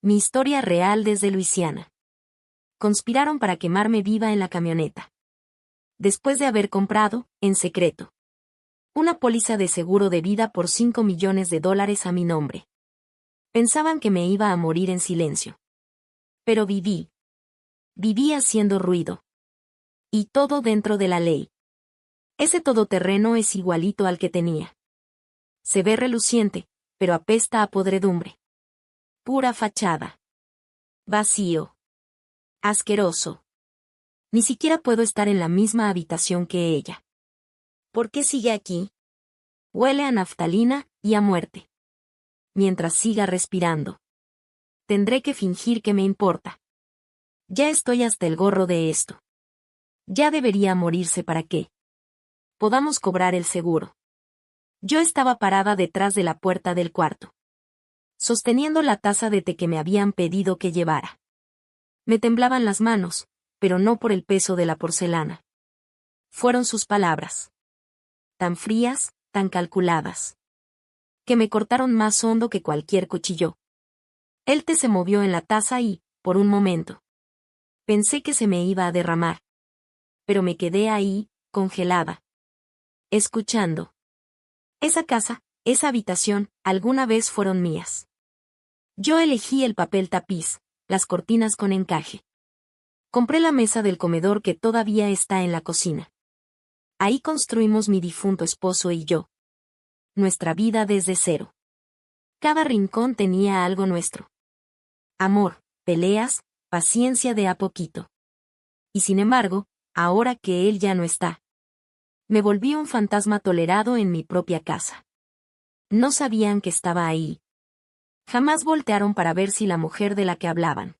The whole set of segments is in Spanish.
Mi historia real desde Luisiana. Conspiraron para quemarme viva en la camioneta. Después de haber comprado, en secreto, una póliza de seguro de vida por $5 millones a mi nombre. Pensaban que me iba a morir en silencio. Pero viví. Viví haciendo ruido. Y todo dentro de la ley. Ese todoterreno es igualito al que tenía. Se ve reluciente, pero apesta a podredumbre. Pura fachada. Vacío. Asqueroso. Ni siquiera puedo estar en la misma habitación que ella. ¿Por qué sigue aquí? Huele a naftalina y a muerte. Mientras siga respirando. Tendré que fingir que me importa. Ya estoy hasta el gorro de esto. Ya debería morirse para que podamos cobrar el seguro. Yo estaba parada detrás de la puerta del cuarto, sosteniendo la taza de té que me habían pedido que llevara. Me temblaban las manos, pero no por el peso de la porcelana. Fueron sus palabras. Tan frías, tan calculadas, que me cortaron más hondo que cualquier cuchillo. El té se movió en la taza y, por un momento, pensé que se me iba a derramar. Pero me quedé ahí, congelada. Escuchando. Esa casa, esa habitación, alguna vez fueron mías. Yo elegí el papel tapiz, las cortinas con encaje. Compré la mesa del comedor que todavía está en la cocina. Ahí construimos mi difunto esposo y yo. Nuestra vida desde cero. Cada rincón tenía algo nuestro. Amor, peleas, paciencia de a poquito. Y sin embargo, ahora que él ya no está, me volví un fantasma tolerado en mi propia casa. No sabían que estaba ahí. Jamás voltearon para ver si la mujer de la que hablaban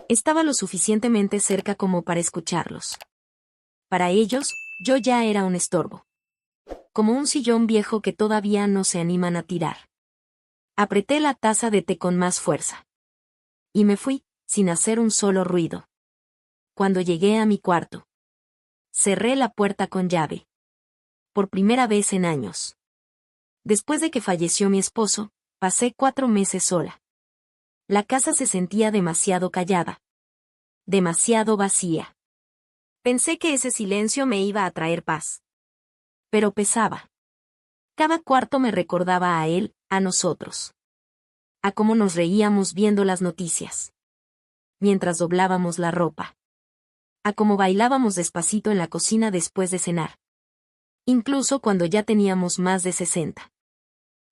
estaba lo suficientemente cerca como para escucharlos. Para ellos, yo ya era un estorbo. Como un sillón viejo que todavía no se animan a tirar. Apreté la taza de té con más fuerza. Y me fui, sin hacer un solo ruido. Cuando llegué a mi cuarto, cerré la puerta con llave. Por primera vez en años. Después de que falleció mi esposo, pasé 4 meses sola. La casa se sentía demasiado callada. Demasiado vacía. Pensé que ese silencio me iba a traer paz. Pero pesaba. Cada cuarto me recordaba a él, a nosotros. A cómo nos reíamos viendo las noticias. Mientras doblábamos la ropa. A cómo bailábamos despacito en la cocina después de cenar. Incluso cuando ya teníamos más de 60.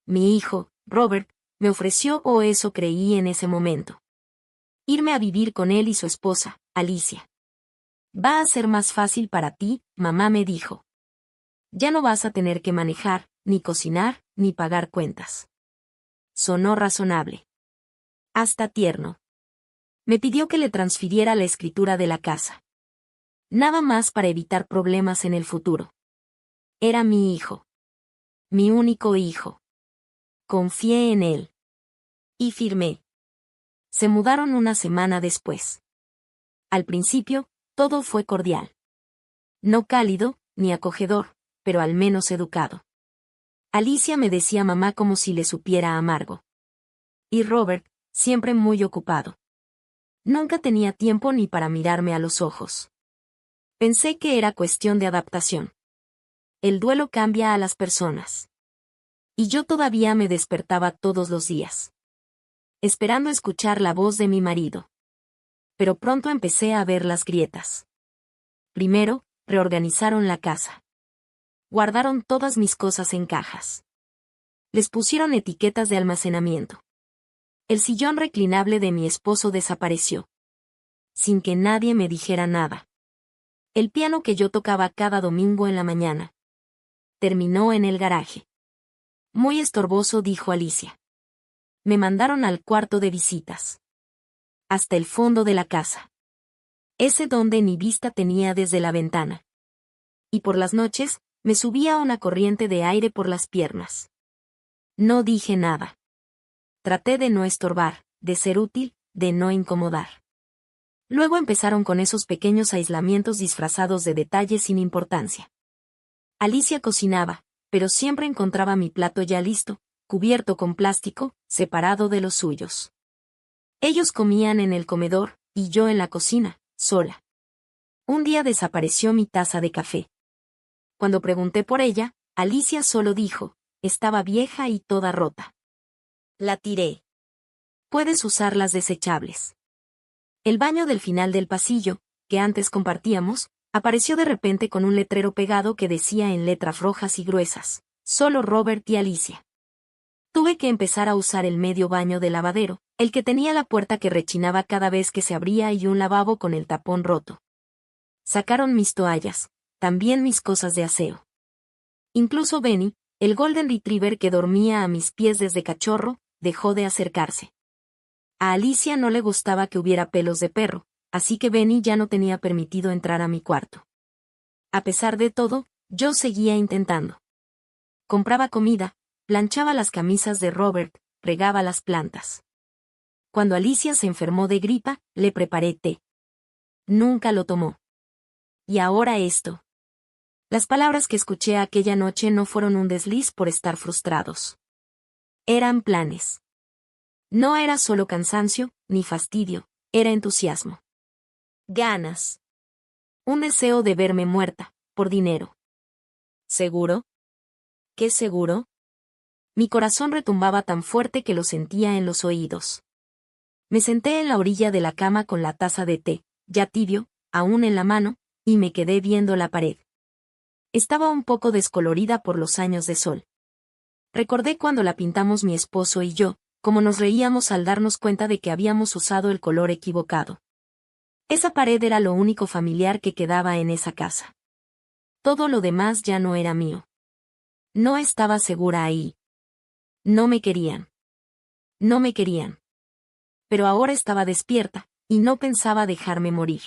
Mi hijo, Robert, me ofreció, o eso creí en ese momento, irme a vivir con él y su esposa, Alicia. Va a ser más fácil para ti, mamá me dijo. Ya no vas a tener que manejar, ni cocinar, ni pagar cuentas. Sonó razonable. Hasta tierno. Me pidió que le transfiriera la escritura de la casa. Nada más para evitar problemas en el futuro. Era mi hijo. Mi único hijo. Confié en él. Y firmé. Se mudaron una semana después. Al principio, todo fue cordial. No cálido, ni acogedor, pero al menos educado. Alicia me decía mamá como si le supiera amargo. Y Robert, siempre muy ocupado. Nunca tenía tiempo ni para mirarme a los ojos. Pensé que era cuestión de adaptación. El duelo cambia a las personas. Y yo todavía me despertaba todos los días, esperando escuchar la voz de mi marido. Pero pronto empecé a ver las grietas. Primero, reorganizaron la casa. Guardaron todas mis cosas en cajas. Les pusieron etiquetas de almacenamiento. El sillón reclinable de mi esposo desapareció. Sin que nadie me dijera nada. El piano que yo tocaba cada domingo en la mañana terminó en el garaje. Muy estorboso, dijo Alicia. Me mandaron al cuarto de visitas. Hasta el fondo de la casa. Ese donde ni vista tenía desde la ventana. Y por las noches, me subía una corriente de aire por las piernas. No dije nada. Traté de no estorbar, de ser útil, de no incomodar. Luego empezaron con esos pequeños aislamientos disfrazados de detalles sin importancia. Alicia cocinaba, pero siempre encontraba mi plato ya listo, cubierto con plástico, separado de los suyos. Ellos comían en el comedor, y yo en la cocina, sola. Un día desapareció mi taza de café. Cuando pregunté por ella, Alicia solo dijo, estaba vieja y toda rota. La tiré. Puedes usar las desechables. El baño del final del pasillo, que antes compartíamos, apareció de repente con un letrero pegado que decía en letras rojas y gruesas, solo Robert y Alicia. Tuve que empezar a usar el medio baño de lavadero, el que tenía la puerta que rechinaba cada vez que se abría y un lavabo con el tapón roto. Sacaron mis toallas, también mis cosas de aseo. Incluso Benny, el Golden Retriever que dormía a mis pies desde cachorro, dejó de acercarse. A Alicia no le gustaba que hubiera pelos de perro, así que Benny ya no tenía permitido entrar a mi cuarto. A pesar de todo, yo seguía intentando. Compraba comida, planchaba las camisas de Robert, regaba las plantas. Cuando Alicia se enfermó de gripa, le preparé té. Nunca lo tomó. Y ahora esto. Las palabras que escuché aquella noche no fueron un desliz por estar frustrados. Eran planes. No era solo cansancio, ni fastidio, era entusiasmo. Ganas. Un deseo de verme muerta, por dinero. ¿Seguro? ¿Qué seguro? Mi corazón retumbaba tan fuerte que lo sentía en los oídos. Me senté en la orilla de la cama con la taza de té, ya tibio, aún en la mano, y me quedé viendo la pared. Estaba un poco descolorida por los años de sol. Recordé cuando la pintamos mi esposo y yo, como nos reíamos al darnos cuenta de que habíamos usado el color equivocado. Esa pared era lo único familiar que quedaba en esa casa. Todo lo demás ya no era mío. No estaba segura ahí. No me querían. No me querían. Pero ahora estaba despierta, y no pensaba dejarme morir.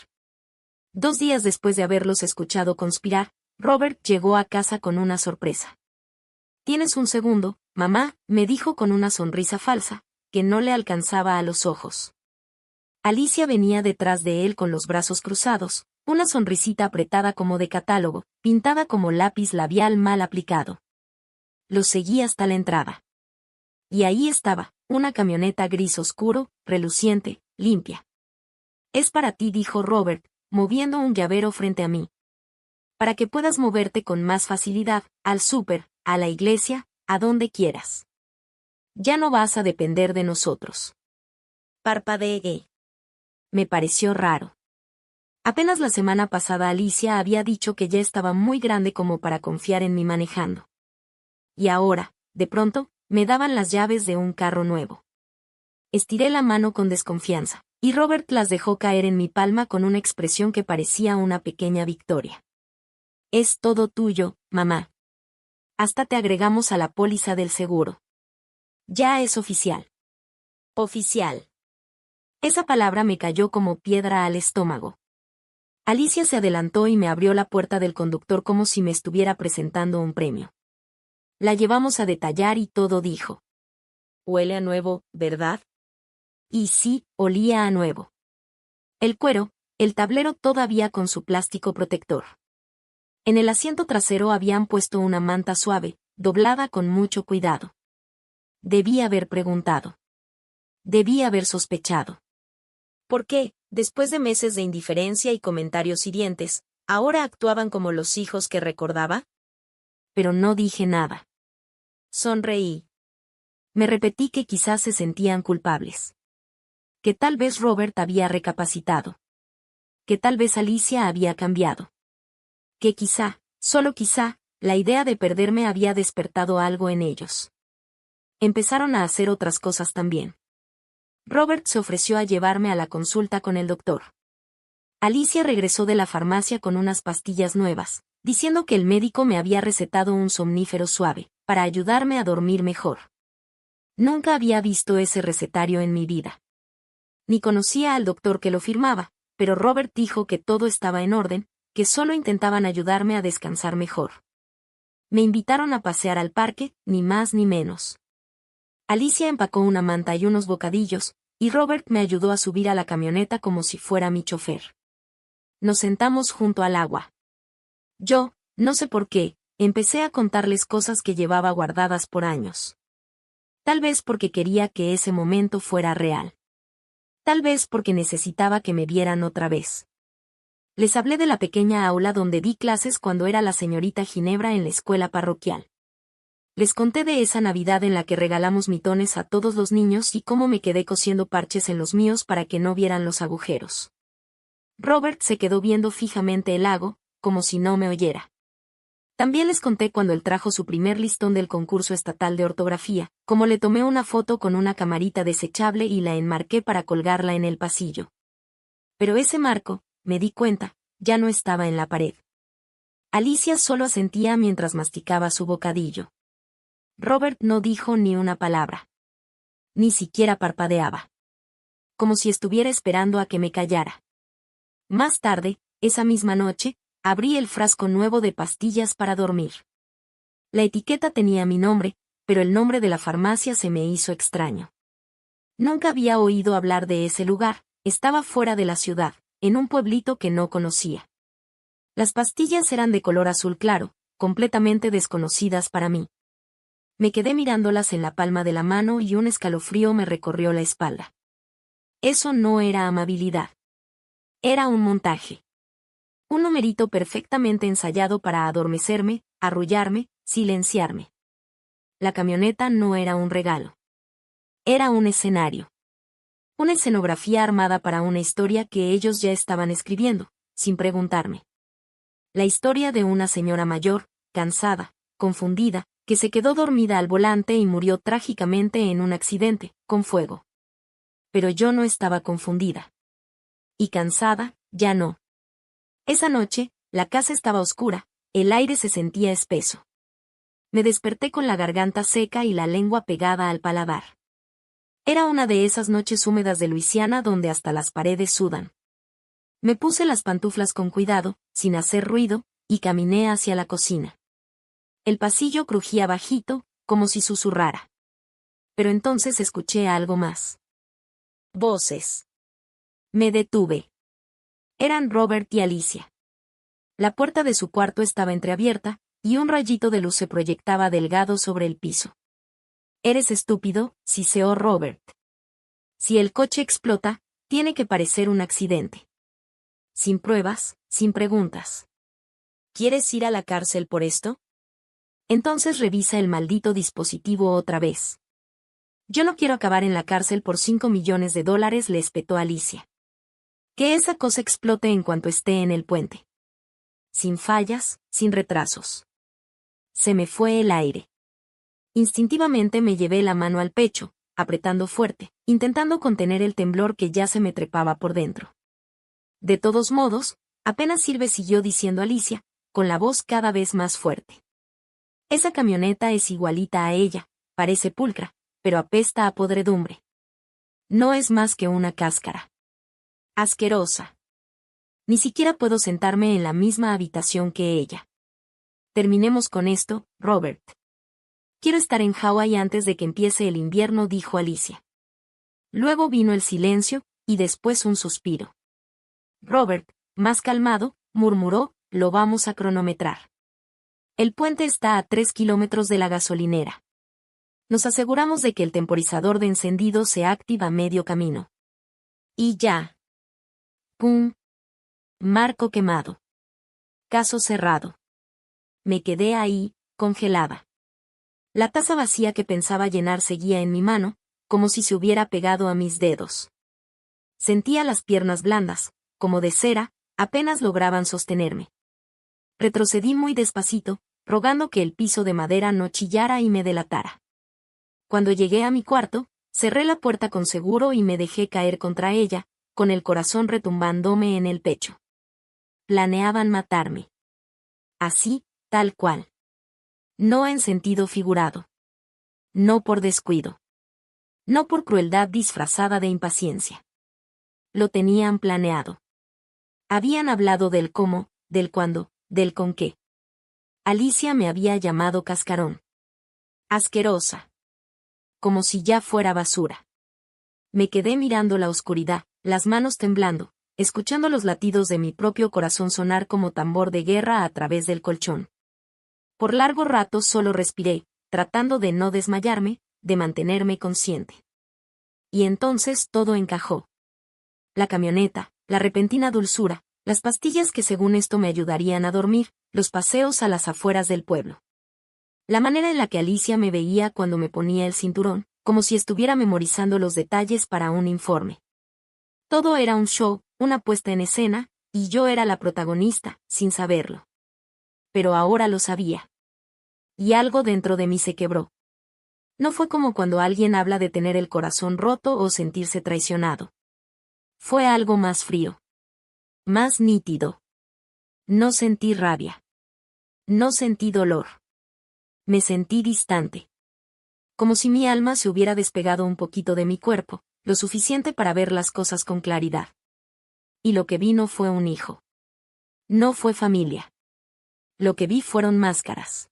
2 días después de haberlos escuchado conspirar, Robert llegó a casa con una sorpresa. «¿Tienes un segundo, mamá?», me dijo con una sonrisa falsa, que no le alcanzaba a los ojos. Alicia venía detrás de él con los brazos cruzados, una sonrisita apretada como de catálogo, pintada como lápiz labial mal aplicado. Lo seguí hasta la entrada. Y ahí estaba, una camioneta gris oscuro, reluciente, limpia. «Es para ti», dijo Robert, moviendo un llavero frente a mí. «Para que puedas moverte con más facilidad, al súper, a la iglesia, a donde quieras. Ya no vas a depender de nosotros». Parpadeé. Me pareció raro. Apenas la semana pasada Alicia había dicho que ya estaba muy grande como para confiar en mí manejando. Y ahora, de pronto, me daban las llaves de un carro nuevo. Estiré la mano con desconfianza, y Robert las dejó caer en mi palma con una expresión que parecía una pequeña victoria. «Es todo tuyo, mamá. Hasta te agregamos a la póliza del seguro. Ya es oficial». Oficial. Esa palabra me cayó como piedra al estómago. Alicia se adelantó y me abrió la puerta del conductor como si me estuviera presentando un premio. La llevamos a detallar y todo, dijo. «Huele a nuevo, ¿verdad?» Y sí, olía a nuevo. El cuero, el tablero todavía con su plástico protector. En el asiento trasero habían puesto una manta suave, doblada con mucho cuidado. Debí haber preguntado. Debí haber sospechado. ¿Por qué, después de meses de indiferencia y comentarios hirientes, ahora actuaban como los hijos que recordaba? Pero no dije nada. Sonreí. Me repetí que quizás se sentían culpables. Que tal vez Robert había recapacitado. Que tal vez Alicia había cambiado. Que quizá, solo quizá, la idea de perderme había despertado algo en ellos. Empezaron a hacer otras cosas también. Robert se ofreció a llevarme a la consulta con el doctor. Alicia regresó de la farmacia con unas pastillas nuevas, diciendo que el médico me había recetado un somnífero suave, para ayudarme a dormir mejor. Nunca había visto ese recetario en mi vida. Ni conocía al doctor que lo firmaba, pero Robert dijo que todo estaba en orden, que solo intentaban ayudarme a descansar mejor. Me invitaron a pasear al parque, ni más ni menos. Alicia empacó una manta y unos bocadillos, y Robert me ayudó a subir a la camioneta como si fuera mi chofer. Nos sentamos junto al agua. Yo, no sé por qué, empecé a contarles cosas que llevaba guardadas por años. Tal vez porque quería que ese momento fuera real. Tal vez porque necesitaba que me vieran otra vez. Les hablé de la pequeña aula donde di clases cuando era la señorita Ginebra en la escuela parroquial. Les conté de esa Navidad en la que regalamos mitones a todos los niños y cómo me quedé cosiendo parches en los míos para que no vieran los agujeros. Robert se quedó viendo fijamente el lago, como si no me oyera. También les conté cuando él trajo su primer listón del concurso estatal de ortografía, cómo le tomé una foto con una camarita desechable y la enmarqué para colgarla en el pasillo. Pero ese marco, me di cuenta, ya no estaba en la pared. Alicia solo asentía mientras masticaba su bocadillo. Robert no dijo ni una palabra. Ni siquiera parpadeaba. Como si estuviera esperando a que me callara. Más tarde, esa misma noche, abrí el frasco nuevo de pastillas para dormir. La etiqueta tenía mi nombre, pero el nombre de la farmacia se me hizo extraño. Nunca había oído hablar de ese lugar, estaba fuera de la ciudad, en un pueblito que no conocía. Las pastillas eran de color azul claro, completamente desconocidas para mí. Me quedé mirándolas en la palma de la mano y un escalofrío me recorrió la espalda. Eso no era amabilidad. Era un montaje. Un numerito perfectamente ensayado para adormecerme, arrullarme, silenciarme. La camioneta no era un regalo. Era un escenario. Una escenografía armada para una historia que ellos ya estaban escribiendo, sin preguntarme. La historia de una señora mayor, cansada, confundida, que se quedó dormida al volante y murió trágicamente en un accidente, con fuego. Pero yo no estaba confundida. Y cansada, ya no. Esa noche, la casa estaba oscura, el aire se sentía espeso. Me desperté con la garganta seca y la lengua pegada al paladar. Era una de esas noches húmedas de Luisiana donde hasta las paredes sudan. Me puse las pantuflas con cuidado, sin hacer ruido, y caminé hacia la cocina. El pasillo crujía bajito, como si susurrara. Pero entonces escuché algo más. Voces. Me detuve. Eran Robert y Alicia. La puerta de su cuarto estaba entreabierta, y un rayito de luz se proyectaba delgado sobre el piso. «Eres estúpido», siseó Robert. «Si el coche explota, tiene que parecer un accidente. Sin pruebas, sin preguntas. ¿Quieres ir a la cárcel por esto? Entonces revisa el maldito dispositivo otra vez». «Yo no quiero acabar en la cárcel por $5 millones», le espetó Alicia. «Que esa cosa explote en cuanto esté en el puente. Sin fallas, sin retrasos». Se me fue el aire. Instintivamente me llevé la mano al pecho, apretando fuerte, intentando contener el temblor que ya se me trepaba por dentro. «De todos modos, apenas sirve», siguió diciendo Alicia, con la voz cada vez más fuerte. «Esa camioneta es igualita a ella, parece pulcra, pero apesta a podredumbre. No es más que una cáscara. Asquerosa. Ni siquiera puedo sentarme en la misma habitación que ella. Terminemos con esto, Robert. Quiero estar en Hawái antes de que empiece el invierno», dijo Alicia. Luego vino el silencio, y después un suspiro. Robert, más calmado, murmuró: «Lo vamos a cronometrar. El puente está a 3 kilómetros de la gasolinera. Nos aseguramos de que el temporizador de encendido se activa a medio camino. Y ya. Pum. Marco quemado. Caso cerrado». Me quedé ahí, congelada. La taza vacía que pensaba llenar seguía en mi mano, como si se hubiera pegado a mis dedos. Sentía las piernas blandas, como de cera, apenas lograban sostenerme. Retrocedí muy despacito, rogando que el piso de madera no chillara y me delatara. Cuando llegué a mi cuarto, cerré la puerta con seguro y me dejé caer contra ella, con el corazón retumbándome en el pecho. Planeaban matarme. Así, tal cual. No en sentido figurado. No por descuido. No por crueldad disfrazada de impaciencia. Lo tenían planeado. Habían hablado del cómo, del cuándo, del con qué. Alicia me había llamado cascarón. Asquerosa. Como si ya fuera basura. Me quedé mirando la oscuridad, las manos temblando, escuchando los latidos de mi propio corazón sonar como tambor de guerra a través del colchón. Por largo rato solo respiré, tratando de no desmayarme, de mantenerme consciente. Y entonces todo encajó. la camioneta, la repentina dulzura, las pastillas que según esto me ayudarían a dormir, los paseos a las afueras del pueblo. La manera en la que Alicia me veía cuando me ponía el cinturón, como si estuviera memorizando los detalles para un informe. Todo era un show, una puesta en escena, y yo era la protagonista, sin saberlo. Pero ahora lo sabía. Y algo dentro de mí se quebró. No fue como cuando alguien habla de tener el corazón roto o sentirse traicionado. Fue algo más frío. Más nítido. No sentí rabia. No sentí dolor. Me sentí distante. Como si mi alma se hubiera despegado un poquito de mi cuerpo, lo suficiente para ver las cosas con claridad. Y lo que vi no fue un hijo. No fue familia. Lo que vi fueron máscaras.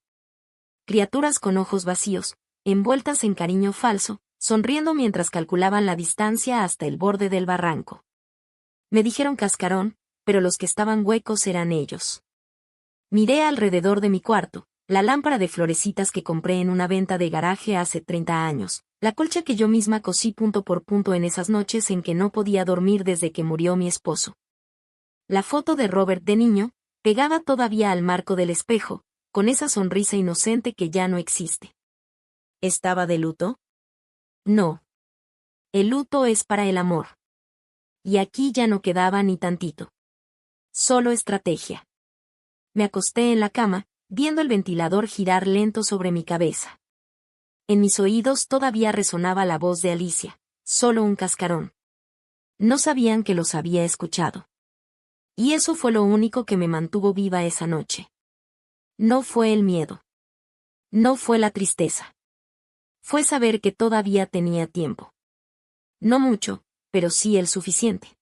Criaturas con ojos vacíos, envueltas en cariño falso, sonriendo mientras calculaban la distancia hasta el borde del barranco. Me dijeron cascarón, pero los que estaban huecos eran ellos. Miré alrededor de mi cuarto, la lámpara de florecitas que compré en una venta de garaje hace 30 años, la colcha que yo misma cosí punto por punto en esas noches en que no podía dormir desde que murió mi esposo. La foto de Robert de niño, pegada todavía al marco del espejo, con esa sonrisa inocente que ya no existe. ¿Estaba de luto? No. El luto es para el amor. Y aquí ya no quedaba ni tantito. Solo estrategia. Me acosté en la cama, viendo el ventilador girar lento sobre mi cabeza. En mis oídos todavía resonaba la voz de Alicia, solo un cascarón. No sabían que los había escuchado. Y eso fue lo único que me mantuvo viva esa noche. No fue el miedo. No fue la tristeza. Fue saber que todavía tenía tiempo. No mucho, pero sí el suficiente.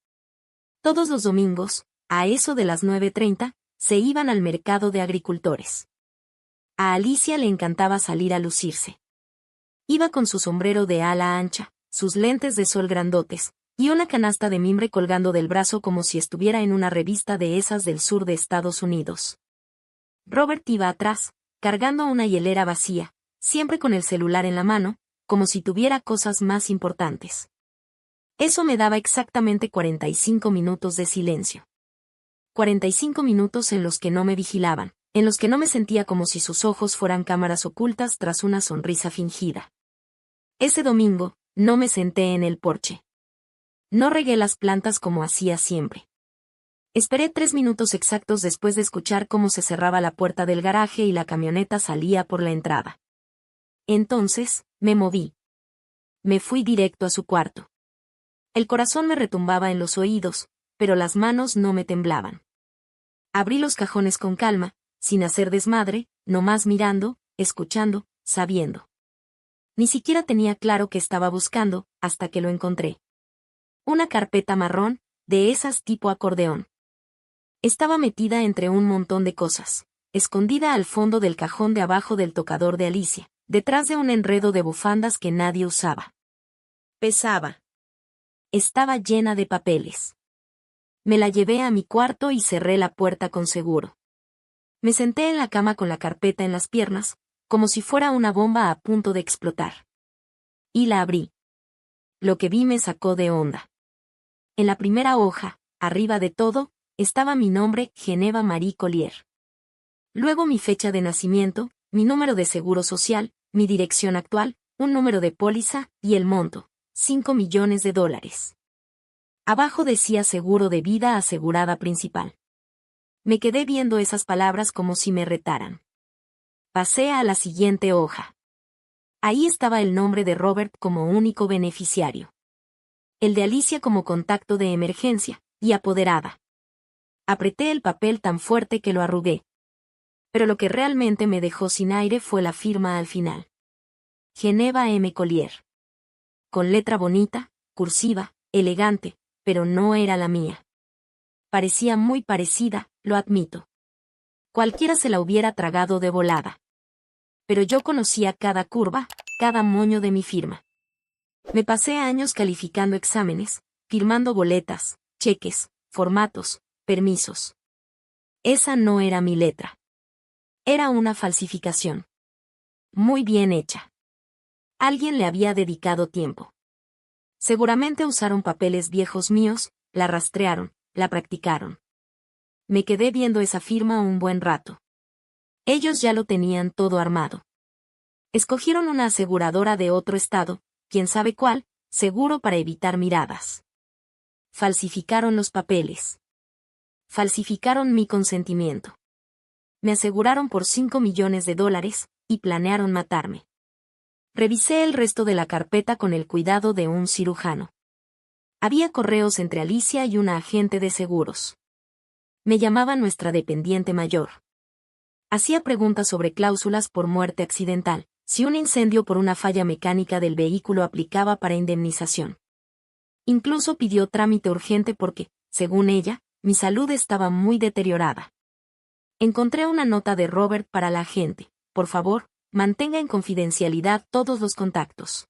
Todos los domingos, a eso de las 9:30, se iban al mercado de agricultores. A Alicia le encantaba salir a lucirse. Iba con su sombrero de ala ancha, sus lentes de sol grandotes, y una canasta de mimbre colgando del brazo como si estuviera en una revista de esas del sur de Estados Unidos. Robert iba atrás, cargando una hielera vacía, siempre con el celular en la mano, como si tuviera cosas más importantes. Eso me daba exactamente 45 minutos de silencio. 45 minutos en los que no me vigilaban, en los que no me sentía como si sus ojos fueran cámaras ocultas tras una sonrisa fingida. Ese domingo, no me senté en el porche. No regué las plantas como hacía siempre. Esperé 3 minutos exactos después de escuchar cómo se cerraba la puerta del garaje y la camioneta salía por la entrada. Entonces, me moví. Me fui directo a su cuarto. El corazón me retumbaba en los oídos, pero las manos no me temblaban. Abrí los cajones con calma, sin hacer desmadre, nomás mirando, escuchando, sabiendo. Ni siquiera tenía claro qué estaba buscando, hasta que lo encontré. Una carpeta marrón, de esas tipo acordeón. Estaba metida entre un montón de cosas, escondida al fondo del cajón de abajo del tocador de Alicia, detrás de un enredo de bufandas que nadie usaba. Pesaba. Estaba llena de papeles. Me la llevé a mi cuarto y cerré la puerta con seguro. Me senté en la cama con la carpeta en las piernas, como si fuera una bomba a punto de explotar. Y la abrí. Lo que vi me sacó de onda. En la primera hoja, arriba de todo, estaba mi nombre, Geneva Marie Collier. Luego mi fecha de nacimiento, mi número de seguro social, mi dirección actual, un número de póliza, y el monto, $5 millones. Abajo decía seguro de vida asegurada principal. Me quedé viendo esas palabras como si me retaran. Pasé a la siguiente hoja. Ahí estaba el nombre de Robert como único beneficiario. El de Alicia como contacto de emergencia, y apoderada. Apreté el papel tan fuerte que lo arrugué. Pero lo que realmente me dejó sin aire fue la firma al final. Geneva M. Collier. Con letra bonita, cursiva, elegante, pero no era la mía. Parecía muy parecida, lo admito. Cualquiera se la hubiera tragado de volada. Pero yo conocía cada curva, cada moño de mi firma. Me pasé años calificando exámenes, firmando boletas, cheques, formatos, permisos. Esa no era mi letra. Era una falsificación. Muy bien hecha. Alguien le había dedicado tiempo. Seguramente usaron papeles viejos míos, la rastrearon, la practicaron. Me quedé viendo esa firma un buen rato. Ellos ya lo tenían todo armado. Escogieron una aseguradora de otro estado, quién sabe cuál, seguro para evitar miradas. Falsificaron los papeles. Falsificaron mi consentimiento. Me aseguraron por $5 millones y planearon matarme. Revisé el resto de la carpeta con el cuidado de un cirujano. Había correos entre Alicia y una agente de seguros. Me llamaba nuestra dependiente mayor. Hacía preguntas sobre cláusulas por muerte accidental, si un incendio por una falla mecánica del vehículo aplicaba para indemnización. Incluso pidió trámite urgente porque, según ella, mi salud estaba muy deteriorada. Encontré una nota de Robert para la agente. Por favor, mantenga en confidencialidad todos los contactos.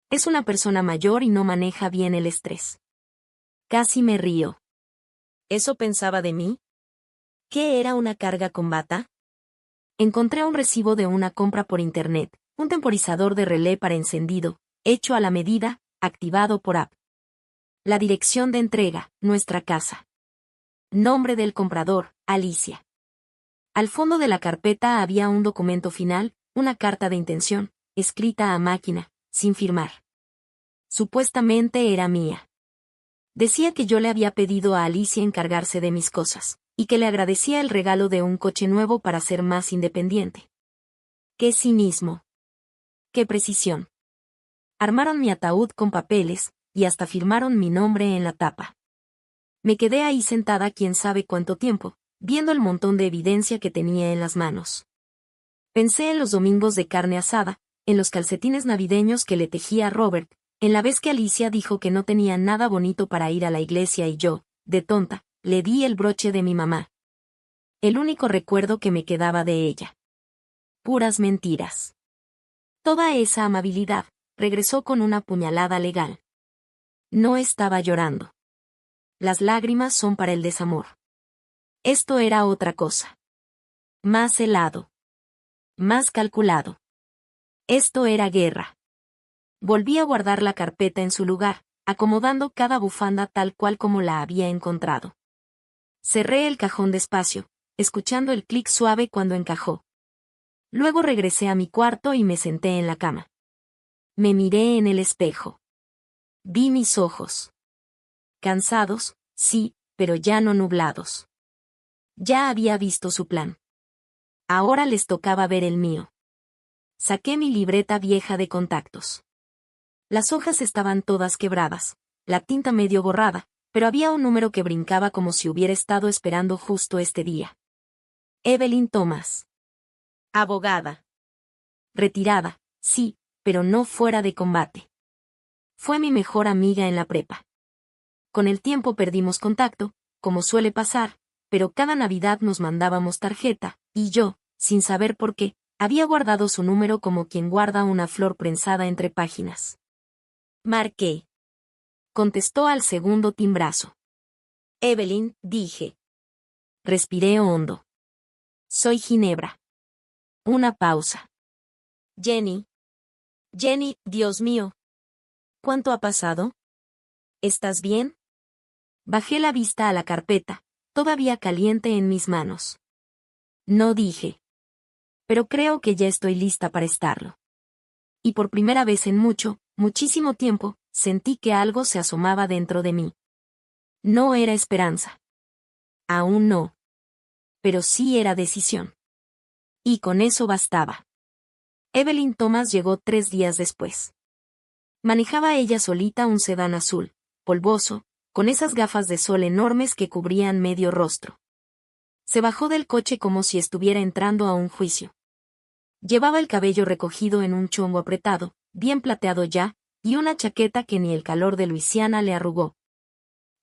Es una persona mayor y no maneja bien el estrés. Casi me río. ¿Eso pensaba de mí? ¿Qué era una carga con bata? Encontré un recibo de una compra por internet, un temporizador de relé para encendido, hecho a la medida, activado por app. La dirección de entrega, nuestra casa. Nombre del comprador, Alicia. Al fondo de la carpeta había un documento final, una carta de intención, escrita a máquina, sin firmar. Supuestamente era mía. Decía que yo le había pedido a Alicia encargarse de mis cosas, y que le agradecía el regalo de un coche nuevo para ser más independiente. ¡Qué cinismo! ¡Qué precisión! Armaron mi ataúd con papeles, y hasta firmaron mi nombre en la tapa. Me quedé ahí sentada quién sabe cuánto tiempo, viendo el montón de evidencia que tenía en las manos. Pensé en los domingos de carne asada, en los calcetines navideños que le tejía a Robert, en la vez que Alicia dijo que no tenía nada bonito para ir a la iglesia y yo, de tonta, le di el broche de mi mamá. El único recuerdo que me quedaba de ella. Puras mentiras. Toda esa amabilidad, regresó con una puñalada legal. No estaba llorando. Las lágrimas son para el desamor. Esto era otra cosa. Más helado. Más calculado. Esto era guerra. Volví a guardar la carpeta en su lugar, acomodando cada bufanda tal cual como la había encontrado. Cerré el cajón despacio, escuchando el clic suave cuando encajó. Luego regresé a mi cuarto y me senté en la cama. Me miré en el espejo. Vi mis ojos. Cansados, sí, pero ya no nublados. Ya había visto su plan. Ahora les tocaba ver el mío. Saqué mi libreta vieja de contactos. Las hojas estaban todas quebradas, la tinta medio borrada, pero había un número que brincaba como si hubiera estado esperando justo este día. Evelyn Thomas. Abogada. Retirada, sí, pero no fuera de combate. Fue mi mejor amiga en la prepa. Con el tiempo perdimos contacto, como suele pasar, pero cada Navidad nos mandábamos tarjeta, y yo, sin saber por qué, había guardado su número como quien guarda una flor prensada entre páginas. Marqué. Contestó al segundo timbrazo. Evelyn, dije. Respiré hondo. Soy Ginebra. Una pausa. Jenny. Jenny, Dios mío. ¿Cuánto ha pasado? ¿Estás bien? Bajé la vista a la carpeta, todavía caliente en mis manos. No dije. Pero creo que ya estoy lista para estarlo. Y por primera vez en muchísimo tiempo, sentí que algo se asomaba dentro de mí. No era esperanza. Aún no. Pero sí era decisión. Y con eso bastaba. Evelyn Thomas llegó 3 días después. Manejaba ella solita un sedán azul, polvoso, con esas gafas de sol enormes que cubrían medio rostro. Se bajó del coche como si estuviera entrando a un juicio. Llevaba el cabello recogido en un chongo apretado, bien plateado ya, y una chaqueta que ni el calor de Luisiana le arrugó.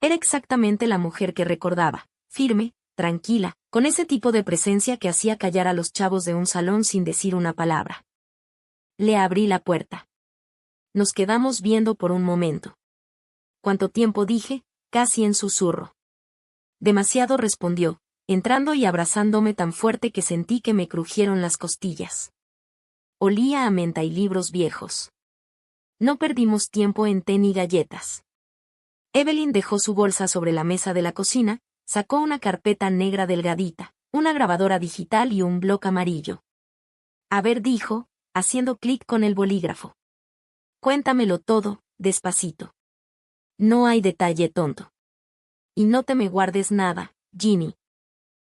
Era exactamente la mujer que recordaba, firme, tranquila, con ese tipo de presencia que hacía callar a los chavos de un salón sin decir una palabra. Le abrí la puerta. Nos quedamos viendo por un momento. ¿Cuánto tiempo? Dije, casi en susurro. Demasiado, respondió, entrando y abrazándome tan fuerte que sentí que me crujieron las costillas. Olía a menta y libros viejos. No perdimos tiempo en té ni galletas. Evelyn dejó su bolsa sobre la mesa de la cocina, sacó una carpeta negra delgadita, una grabadora digital y un bloc amarillo. A ver, dijo, haciendo clic con el bolígrafo. Cuéntamelo todo, despacito. No hay detalle tonto. Y no te me guardes nada, Ginny.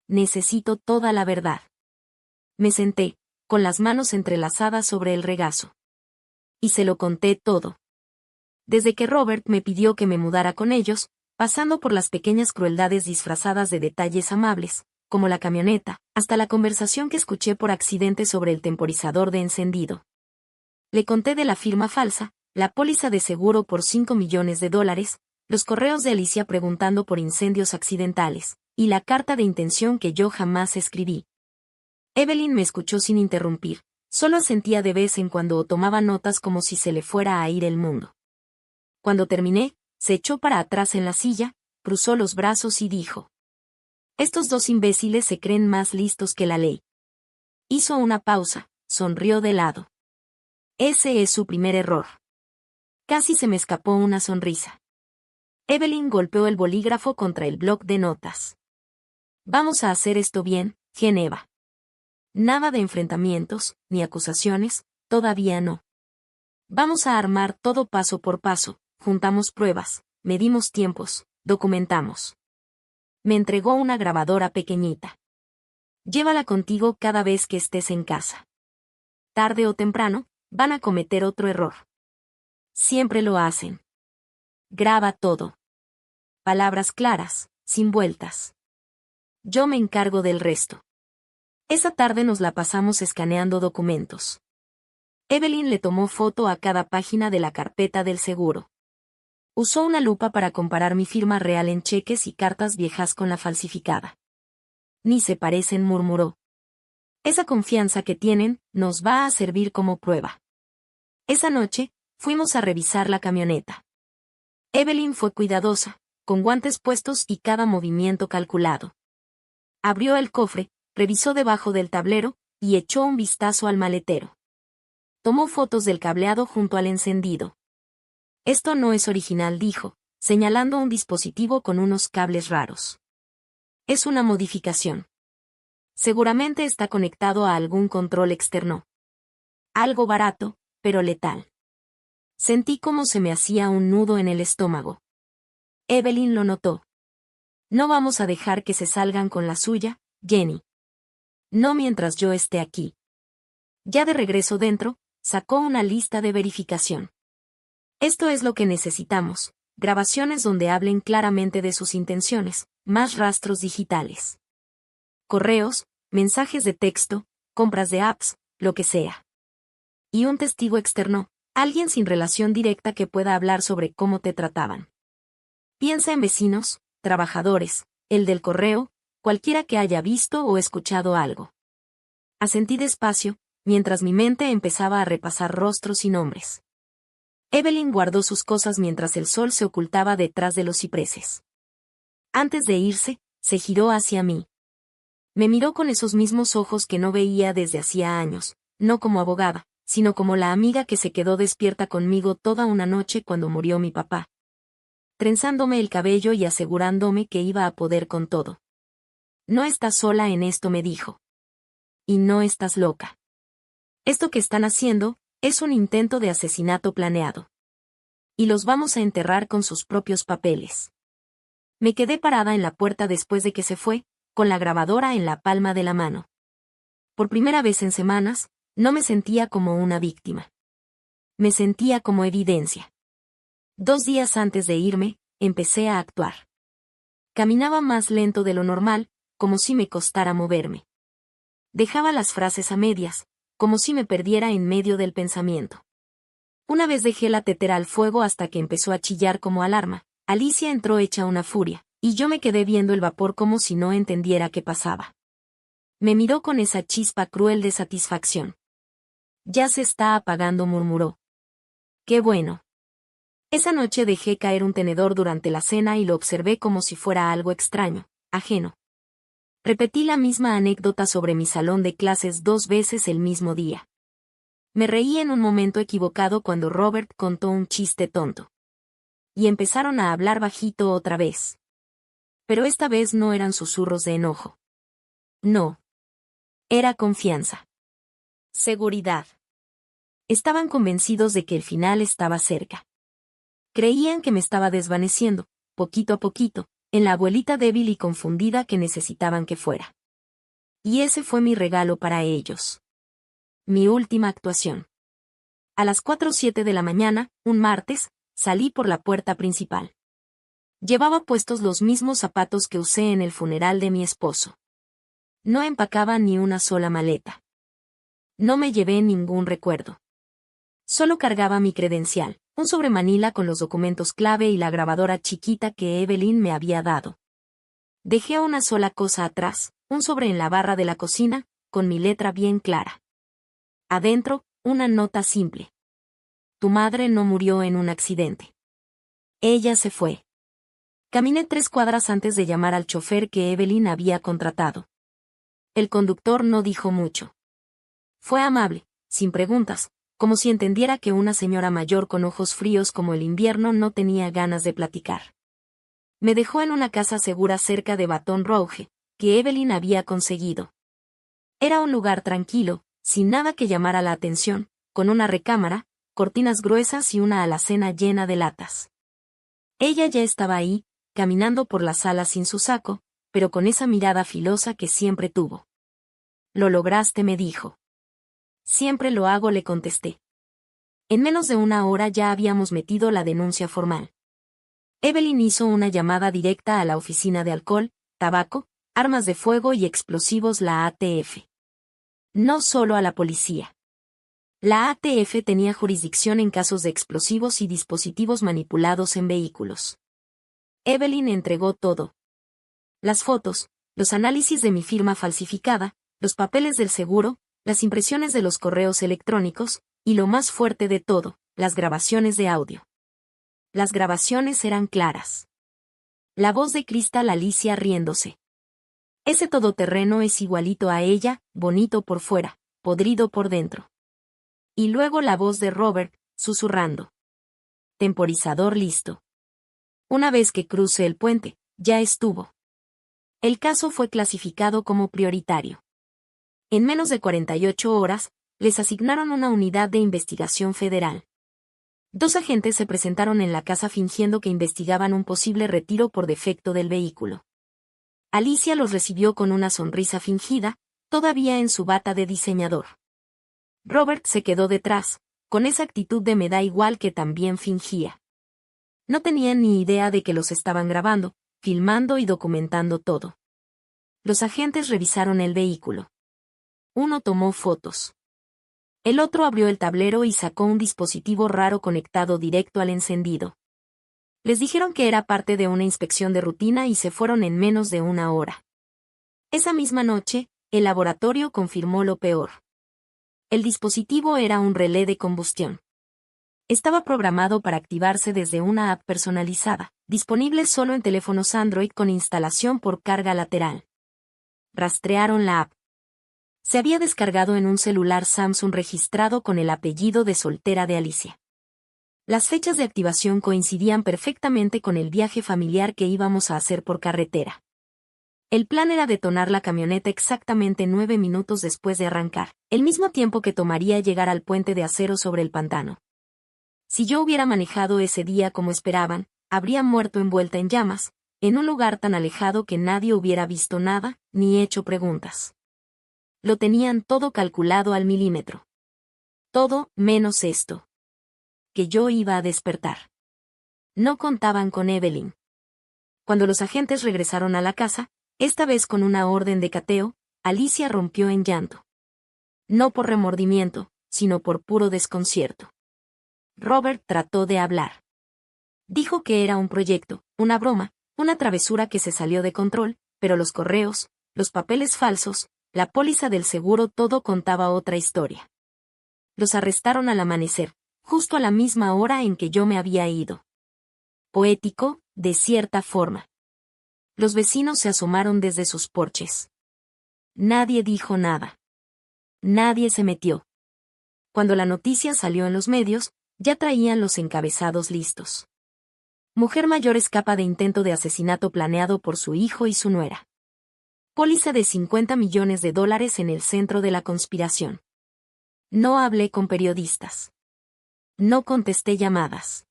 Necesito toda la verdad. Me senté, con las manos entrelazadas sobre el regazo. Y se lo conté todo. Desde que Robert me pidió que me mudara con ellos, pasando por las pequeñas crueldades disfrazadas de detalles amables, como la camioneta, hasta la conversación que escuché por accidente sobre el temporizador de encendido. Le conté de la firma falsa, la póliza de seguro por $5 millones, los correos de Alicia preguntando por incendios accidentales, y la carta de intención que yo jamás escribí. Evelyn me escuchó sin interrumpir, solo asentía de vez en cuando o tomaba notas como si se le fuera a ir el mundo. Cuando terminé, se echó para atrás en la silla, cruzó los brazos y dijo: «Estos dos imbéciles se creen más listos que la ley». Hizo una pausa, sonrió de lado. Ese es su primer error. Casi se me escapó una sonrisa. Evelyn golpeó el bolígrafo contra el bloc de notas. «Vamos a hacer esto bien, Geneva. Nada de enfrentamientos, ni acusaciones, todavía no. Vamos a armar todo paso por paso, juntamos pruebas, medimos tiempos, documentamos». Me entregó una grabadora pequeñita. «Llévala contigo cada vez que estés en casa. Tarde o temprano, van a cometer otro error. Siempre lo hacen. Graba todo. Palabras claras, sin vueltas. Yo me encargo del resto». Esa tarde nos la pasamos escaneando documentos. Evelyn le tomó foto a cada página de la carpeta del seguro. Usó una lupa para comparar mi firma real en cheques y cartas viejas con la falsificada. «Ni se parecen», murmuró. «Esa confianza que tienen, nos va a servir como prueba». Esa noche, fuimos a revisar la camioneta. Evelyn fue cuidadosa, con guantes puestos y cada movimiento calculado. Abrió el cofre, revisó debajo del tablero, y echó un vistazo al maletero. Tomó fotos del cableado junto al encendido. «Esto no es original», dijo, señalando un dispositivo con unos cables raros. «Es una modificación. Seguramente está conectado a algún control externo. Algo barato, pero letal». Sentí como se me hacía un nudo en el estómago. Evelyn lo notó. «No vamos a dejar que se salgan con la suya, Jenny. No mientras yo esté aquí». Ya de regreso dentro, sacó una lista de verificación. «Esto es lo que necesitamos: grabaciones donde hablen claramente de sus intenciones, más rastros digitales. Correos, mensajes de texto, compras de apps, lo que sea. Y un testigo externo, alguien sin relación directa que pueda hablar sobre cómo te trataban. Piensa en vecinos, trabajadores, el del correo, cualquiera que haya visto o escuchado algo». Asentí despacio, mientras mi mente empezaba a repasar rostros y nombres. Evelyn guardó sus cosas mientras el sol se ocultaba detrás de los cipreses. Antes de irse, se giró hacia mí. Me miró con esos mismos ojos que no veía desde hacía años, no como abogada, sino como la amiga que se quedó despierta conmigo toda una noche cuando murió mi papá. Trenzándome el cabello y asegurándome que iba a poder con todo. «No estás sola en esto», me dijo. «Y no estás loca. Esto que están haciendo es un intento de asesinato planeado. Y los vamos a enterrar con sus propios papeles». Me quedé parada en la puerta después de que se fue, con la grabadora en la palma de la mano. Por primera vez en semanas, no me sentía como una víctima. Me sentía como evidencia. 2 días antes de irme, empecé a actuar. Caminaba más lento de lo normal, como si me costara moverme. Dejaba las frases a medias, como si me perdiera en medio del pensamiento. Una vez dejé la tetera al fuego hasta que empezó a chillar como alarma. Alicia entró hecha una furia, y yo me quedé viendo el vapor como si no entendiera qué pasaba. Me miró con esa chispa cruel de satisfacción. «Ya se está apagando», murmuró. «Qué bueno». Esa noche dejé caer un tenedor durante la cena y lo observé como si fuera algo extraño, ajeno. Repetí la misma anécdota sobre mi salón de clases 2 veces el mismo día. Me reí en un momento equivocado cuando Robert contó un chiste tonto. y empezaron a hablar bajito otra vez. Pero esta vez no eran susurros de enojo. No. Era confianza. Seguridad. Estaban convencidos de que el final estaba cerca. Creían que me estaba desvaneciendo, poquito a poquito, en la abuelita débil y confundida que necesitaban que fuera. Y ese fue mi regalo para ellos. Mi última actuación. A las 4:07 de la mañana, un martes, salí por la puerta principal. Llevaba puestos los mismos zapatos que usé en el funeral de mi esposo. No empacaba ni una sola maleta. No me llevé ningún recuerdo. Solo cargaba mi credencial, un sobremanila con los documentos clave y la grabadora chiquita que Evelyn me había dado. Dejé una sola cosa atrás, un sobre en la barra de la cocina, con mi letra bien clara. Adentro, una nota simple. Tu madre no murió en un accidente. Ella se fue. Caminé 3 cuadras antes de llamar al chofer que Evelyn había contratado. El conductor no dijo mucho. Fue amable, sin preguntas, como si entendiera que una señora mayor con ojos fríos como el invierno no tenía ganas de platicar. Me dejó en una casa segura cerca de Baton Rouge, que Evelyn había conseguido. Era un lugar tranquilo, sin nada que llamara la atención, con una recámara, cortinas gruesas y una alacena llena de latas. Ella ya estaba ahí, caminando por la sala sin su saco, pero con esa mirada filosa que siempre tuvo. Lo lograste, me dijo. Siempre lo hago, le contesté. En menos de una hora ya habíamos metido la denuncia formal. Evelyn hizo una llamada directa a la oficina de alcohol, tabaco, armas de fuego y explosivos, la ATF. No solo a la policía. La ATF tenía jurisdicción en casos de explosivos y dispositivos manipulados en vehículos. Evelyn entregó todo. Las fotos, los análisis de mi firma falsificada, los papeles del seguro, las impresiones de los correos electrónicos, y lo más fuerte de todo, las grabaciones de audio. Las grabaciones eran claras. La voz de Crystal Alicia riéndose. Ese todoterreno es igualito a ella, bonito por fuera, podrido por dentro. Y luego la voz de Robert, susurrando. Temporizador listo. Una vez que cruce el puente, ya estuvo. El caso fue clasificado como prioritario. En menos de 48 horas, les asignaron una unidad de investigación federal. 2 agentes se presentaron en la casa fingiendo que investigaban un posible retiro por defecto del vehículo. Alicia los recibió con una sonrisa fingida, todavía en su bata de diseñador. Robert se quedó detrás, con esa actitud de me da igual que también fingía. No tenían ni idea de que los estaban grabando, filmando y documentando todo. Los agentes revisaron el vehículo. Uno tomó fotos. El otro abrió el tablero y sacó un dispositivo raro conectado directo al encendido. Les dijeron que era parte de una inspección de rutina y se fueron en menos de una hora. Esa misma noche, el laboratorio confirmó lo peor. El dispositivo era un relé de combustión. Estaba programado para activarse desde una app personalizada, disponible solo en teléfonos Android con instalación por carga lateral. Rastrearon la app. Se había descargado en un celular Samsung registrado con el apellido de soltera de Alicia. Las fechas de activación coincidían perfectamente con el viaje familiar que íbamos a hacer por carretera. El plan era detonar la camioneta exactamente 9 minutos después de arrancar, el mismo tiempo que tomaría llegar al puente de acero sobre el pantano. Si yo hubiera manejado ese día como esperaban, habría muerto envuelta en llamas, en un lugar tan alejado que nadie hubiera visto nada, ni hecho preguntas. Lo tenían todo calculado al milímetro. Todo, menos esto. Que yo iba a despertar. No contaban con Evelyn. Cuando los agentes regresaron a la casa, esta vez con una orden de cateo, Alicia rompió en llanto. No por remordimiento, sino por puro desconcierto. Robert trató de hablar. Dijo que era un proyecto, una broma, una travesura que se salió de control, pero los correos, los papeles falsos, la póliza del seguro, todo contaba otra historia. Los arrestaron al amanecer, justo a la misma hora en que yo me había ido. Poético, de cierta forma. Los vecinos se asomaron desde sus porches. Nadie dijo nada. Nadie se metió. Cuando la noticia salió en los medios, ya traían los encabezados listos. Mujer mayor escapa de intento de asesinato planeado por su hijo y su nuera. Póliza de $50 millones en el centro de la conspiración. No hablé con periodistas. No contesté llamadas.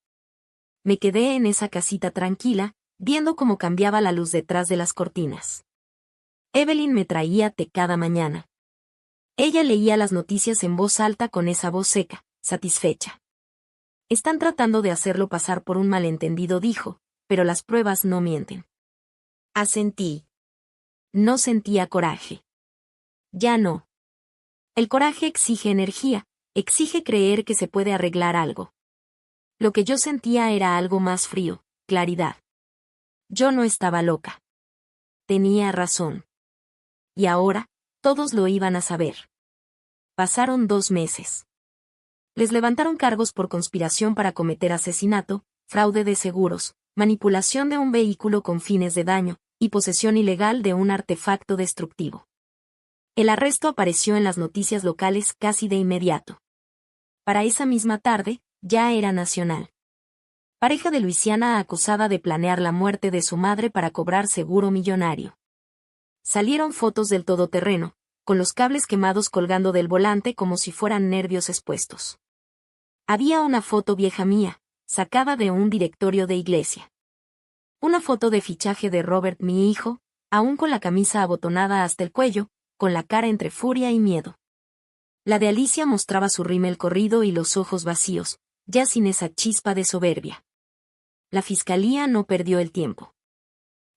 Me quedé en esa casita tranquila, viendo cómo cambiaba la luz detrás de las cortinas. Evelyn me traía té cada mañana. Ella leía las noticias en voz alta con esa voz seca, satisfecha. Están tratando de hacerlo pasar por un malentendido, dijo, pero las pruebas no mienten. Asentí. No sentía coraje. Ya no. El coraje exige energía, exige creer que se puede arreglar algo. Lo que yo sentía era algo más frío, claridad. Yo no estaba loca. Tenía razón. Y ahora, todos lo iban a saber. Pasaron 2 meses. Les levantaron cargos por conspiración para cometer asesinato, fraude de seguros, manipulación de un vehículo con fines de daño, y posesión ilegal de un artefacto destructivo. El arresto apareció en las noticias locales casi de inmediato. Para esa misma tarde, ya era nacional. Pareja de Luisiana acusada de planear la muerte de su madre para cobrar seguro millonario. Salieron fotos del todoterreno, con los cables quemados colgando del volante como si fueran nervios expuestos. Había una foto vieja mía, sacada de un directorio de iglesia. Una foto de fichaje de Robert, mi hijo, aún con la camisa abotonada hasta el cuello, con la cara entre furia y miedo. La de Alicia mostraba su rímel corrido y los ojos vacíos, ya sin esa chispa de soberbia. La fiscalía no perdió el tiempo.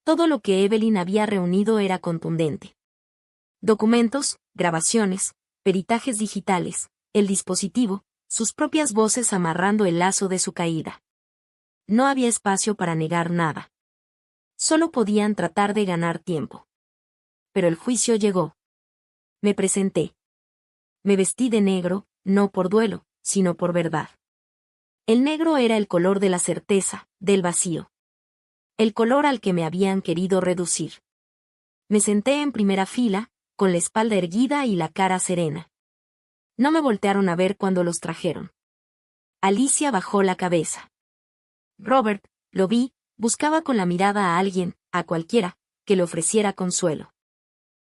Todo lo que Evelyn había reunido era contundente. Documentos, grabaciones, peritajes digitales, el dispositivo, sus propias voces amarrando el lazo de su caída. No había espacio para negar nada. Solo podían tratar de ganar tiempo. Pero el juicio llegó. Me presenté. Me vestí de negro, no por duelo, sino por verdad. El negro era el color de la certeza, del vacío. El color al que me habían querido reducir. Me senté en primera fila, con la espalda erguida y la cara serena. No me voltearon a ver cuando los trajeron. Alicia bajó la cabeza. Robert, lo vi, buscaba con la mirada a alguien, a cualquiera, que le ofreciera consuelo.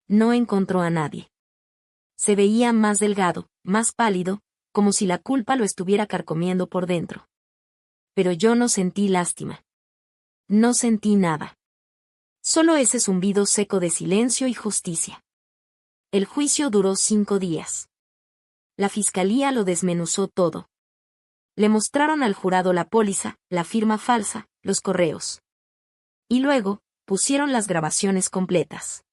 No encontró a nadie. Se veía más delgado, más pálido, como si la culpa lo estuviera carcomiendo por dentro. Pero yo no sentí lástima. No sentí nada. Solo ese zumbido seco de silencio y justicia. El juicio duró 5 días. La fiscalía lo desmenuzó todo. Le mostraron al jurado la póliza, la firma falsa, los correos. Y luego, pusieron las grabaciones completas.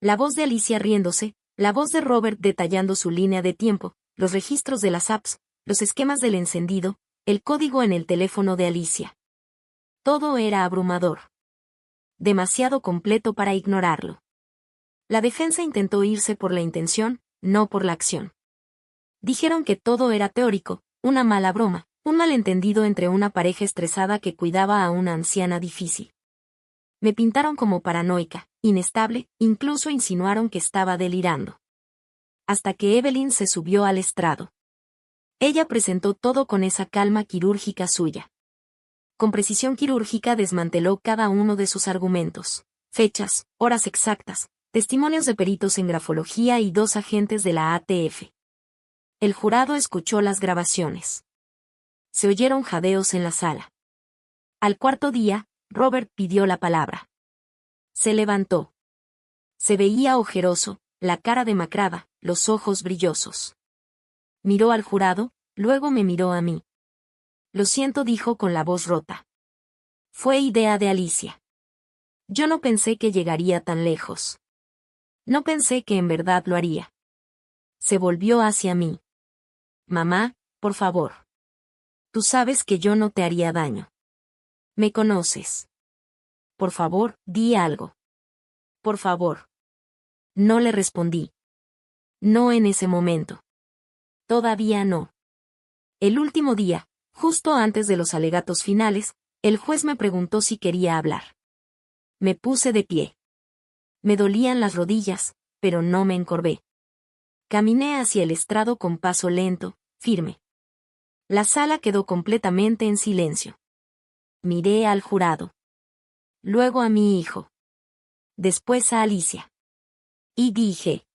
La voz de Alicia riéndose, la voz de Robert detallando su línea de tiempo, los registros de las apps, los esquemas del encendido, el código en el teléfono de Alicia. Todo era abrumador. Demasiado completo para ignorarlo. La defensa intentó irse por la intención, no por la acción. Dijeron que todo era teórico, una mala broma, un malentendido entre una pareja estresada que cuidaba a una anciana difícil. Me pintaron como paranoica, inestable, incluso insinuaron que estaba delirando. Hasta que Evelyn se subió al estrado. Ella presentó todo con esa calma quirúrgica suya. Con precisión quirúrgica desmanteló cada uno de sus argumentos, fechas, horas exactas, testimonios de peritos en grafología y 2 agentes de la ATF. El jurado escuchó las grabaciones. Se oyeron jadeos en la sala. Al 4.º día, Robert pidió la palabra. Se levantó. Se veía ojeroso, la cara demacrada, los ojos brillosos. Miró al jurado, luego me miró a mí. Lo siento, dijo con la voz rota. Fue idea de Alicia. Yo no pensé que llegaría tan lejos. No pensé que en verdad lo haría. Se volvió hacia mí. Mamá, por favor. Tú sabes que yo no te haría daño. Me conoces. Por favor, di algo. Por favor. No le respondí. No en ese momento. Todavía no. El último día, justo antes de los alegatos finales, el juez me preguntó si quería hablar. Me puse de pie. Me dolían las rodillas, pero no me encorvé. Caminé hacia el estrado con paso lento, firme. La sala quedó completamente en silencio. Miré al jurado. Luego a mi hijo. Después a Alicia. Y dije.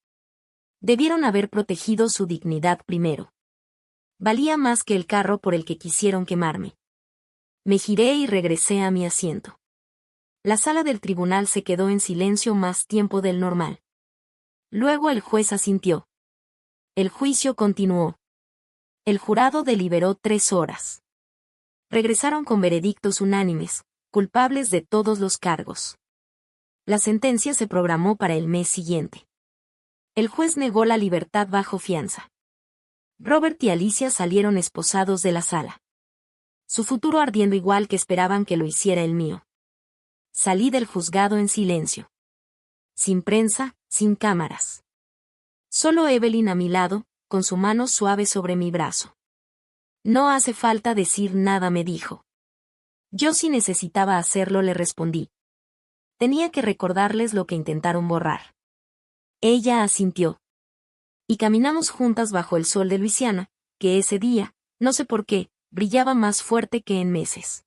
Debieron haber protegido su dignidad primero. Valía más que el carro por el que quisieron quemarme. Me giré y regresé a mi asiento. La sala del tribunal se quedó en silencio más tiempo del normal. Luego el juez asintió. El juicio continuó. El jurado deliberó 3 horas. Regresaron con veredictos unánimes, culpables de todos los cargos. La sentencia se programó para el mes siguiente. El juez negó la libertad bajo fianza. Robert y Alicia salieron esposados de la sala. Su futuro ardiendo igual que esperaban que lo hiciera el mío. Salí del juzgado en silencio. Sin prensa, sin cámaras. Solo Evelyn a mi lado, con su mano suave sobre mi brazo. No hace falta decir nada, me dijo. Yo si necesitaba hacerlo, le respondí. Tenía que recordarles lo que intentaron borrar. Ella asintió. Y caminamos juntas bajo el sol de Luisiana, que ese día, no sé por qué, brillaba más fuerte que en meses.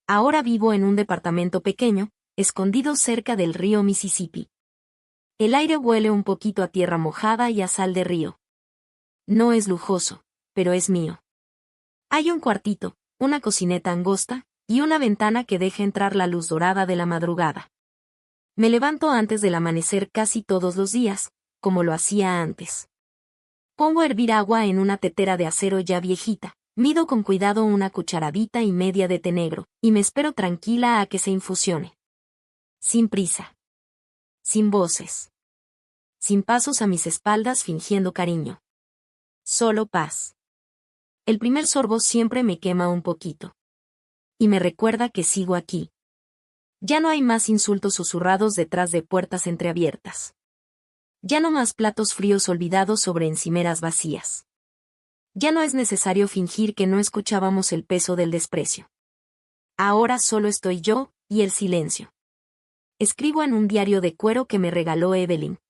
Ahora vivo en un departamento pequeño, escondido cerca del río Mississippi. El aire huele un poquito a tierra mojada y a sal de río. No es lujoso, pero es mío. Hay un cuartito, una cocineta angosta, y una ventana que deja entrar la luz dorada de la madrugada. Me levanto antes del amanecer casi todos los días, como lo hacía antes. Pongo a hervir agua en una tetera de acero ya viejita, mido con cuidado una cucharadita y media de té negro, y me espero tranquila a que se infusione. Sin prisa. Sin voces. Sin pasos a mis espaldas fingiendo cariño. Solo paz. El primer sorbo siempre me quema un poquito. Y me recuerda que sigo aquí. Ya no hay más insultos susurrados detrás de puertas entreabiertas. Ya no más platos fríos olvidados sobre encimeras vacías. Ya no es necesario fingir que no escuchábamos el peso del desprecio. Ahora solo estoy yo, y el silencio. Escribo en un diario de cuero que me regaló Evelyn.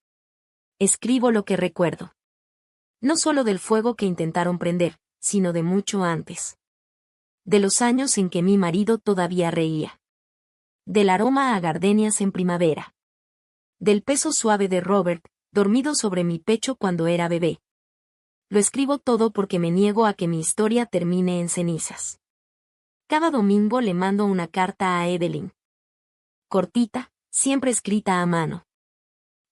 Escribo lo que recuerdo. No solo del fuego que intentaron prender, sino de mucho antes. De los años en que mi marido todavía reía. Del aroma a gardenias en primavera. Del peso suave de Robert, dormido sobre mi pecho cuando era bebé. Lo escribo todo porque me niego a que mi historia termine en cenizas. Cada domingo le mando una carta a Evelyn. Cortita, siempre escrita a mano.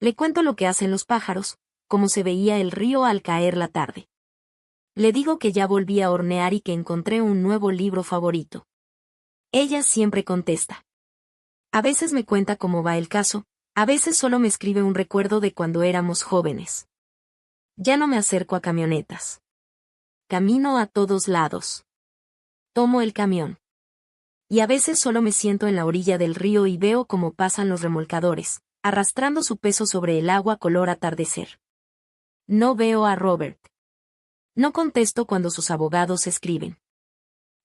Le cuento lo que hacen los pájaros, cómo se veía el río al caer la tarde. Le digo que ya volví a hornear y que encontré un nuevo libro favorito. Ella siempre contesta. A veces me cuenta cómo va el caso, a veces solo me escribe un recuerdo de cuando éramos jóvenes. Ya no me acerco a camionetas. Camino a todos lados. Tomo el camión. Y a veces solo me siento en la orilla del río y veo cómo pasan los remolcadores, arrastrando su peso sobre el agua color atardecer. No veo a Robert. No contesto cuando sus abogados escriben.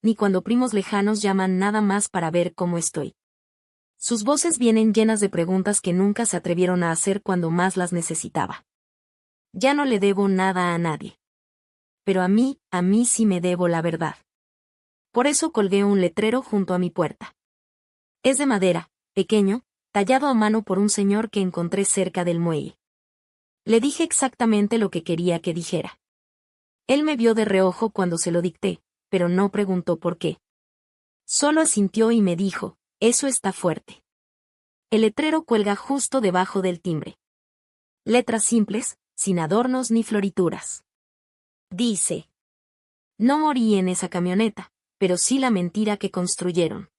Ni cuando primos lejanos llaman nada más para ver cómo estoy. Sus voces vienen llenas de preguntas que nunca se atrevieron a hacer cuando más las necesitaba. Ya no le debo nada a nadie. Pero a mí sí me debo la verdad. Por eso colgué un letrero junto a mi puerta. Es de madera, pequeño, tallado a mano por un señor que encontré cerca del muelle. Le dije exactamente lo que quería que dijera. Él me vio de reojo cuando se lo dicté, pero no preguntó por qué. Solo asintió y me dijo, eso está fuerte. El letrero cuelga justo debajo del timbre. Letras simples, sin adornos ni florituras. Dice: no morí en esa camioneta, pero sí la mentira que construyeron.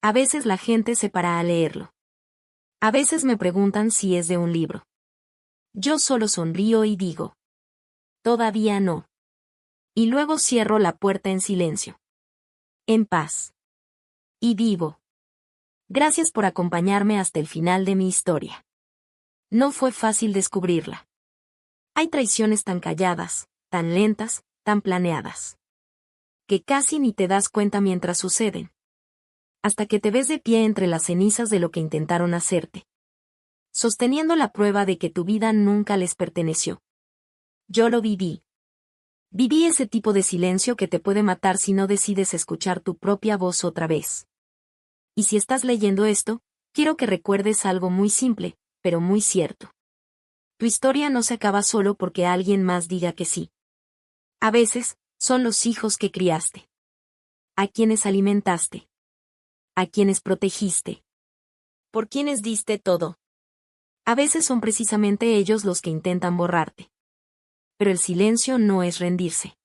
A veces la gente se para a leerlo. A veces me preguntan si es de un libro. Yo solo sonrío y digo: todavía no. Y luego cierro la puerta en silencio. En paz. Y vivo. Gracias por acompañarme hasta el final de mi historia. No fue fácil descubrirla. Hay traiciones tan calladas, tan lentas, tan planeadas, que casi ni te das cuenta mientras suceden. Hasta que te ves de pie entre las cenizas de lo que intentaron hacerte. Sosteniendo la prueba de que tu vida nunca les perteneció. Yo lo viví. Viví ese tipo de silencio que te puede matar si no decides escuchar tu propia voz otra vez. Y si estás leyendo esto, quiero que recuerdes algo muy simple, pero muy cierto. Tu historia no se acaba solo porque alguien más diga que sí. A veces, son los hijos que criaste. A quienes alimentaste. A quienes protegiste. Por quienes diste todo. A veces son precisamente ellos los que intentan borrarte. Pero el silencio no es rendirse.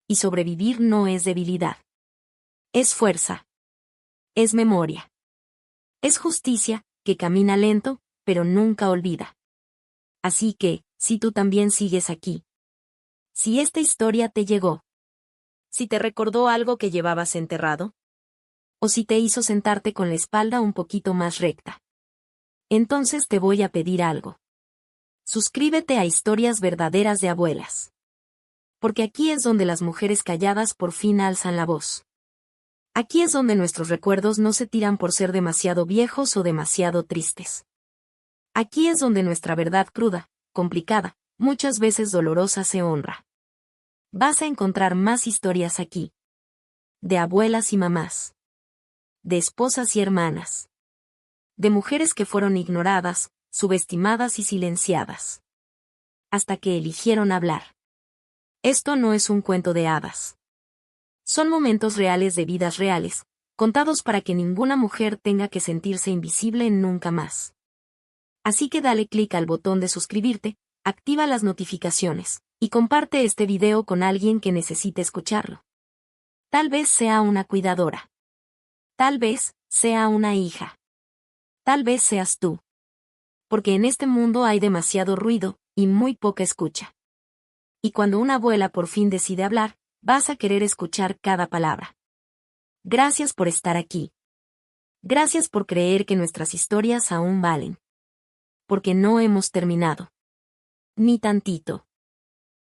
Y sobrevivir no es debilidad. Es fuerza. Es memoria. Es justicia, que camina lento, pero nunca olvida. Así que, si tú también sigues aquí. Si esta historia te llegó. Si te recordó algo que llevabas enterrado. O si te hizo sentarte con la espalda un poquito más recta. Entonces te voy a pedir algo. Suscríbete a Historias Verdaderas de Abuelas. Porque aquí es donde las mujeres calladas por fin alzan la voz. Aquí es donde nuestros recuerdos no se tiran por ser demasiado viejos o demasiado tristes. Aquí es donde nuestra verdad cruda, complicada, muchas veces dolorosa se honra. Vas a encontrar más historias aquí. De abuelas y mamás. De esposas y hermanas. De mujeres que fueron ignoradas, subestimadas y silenciadas. Hasta que eligieron hablar. Esto no es un cuento de hadas. Son momentos reales de vidas reales, contados para que ninguna mujer tenga que sentirse invisible nunca más. Así que dale clic al botón de suscribirte, activa las notificaciones, y comparte este video con alguien que necesite escucharlo. Tal vez sea una cuidadora. Tal vez sea una hija. Tal vez seas tú. Porque en este mundo hay demasiado ruido, y muy poca escucha. Y cuando una abuela por fin decide hablar, vas a querer escuchar cada palabra. Gracias por estar aquí. Gracias por creer que nuestras historias aún valen. Porque no hemos terminado. Ni tantito.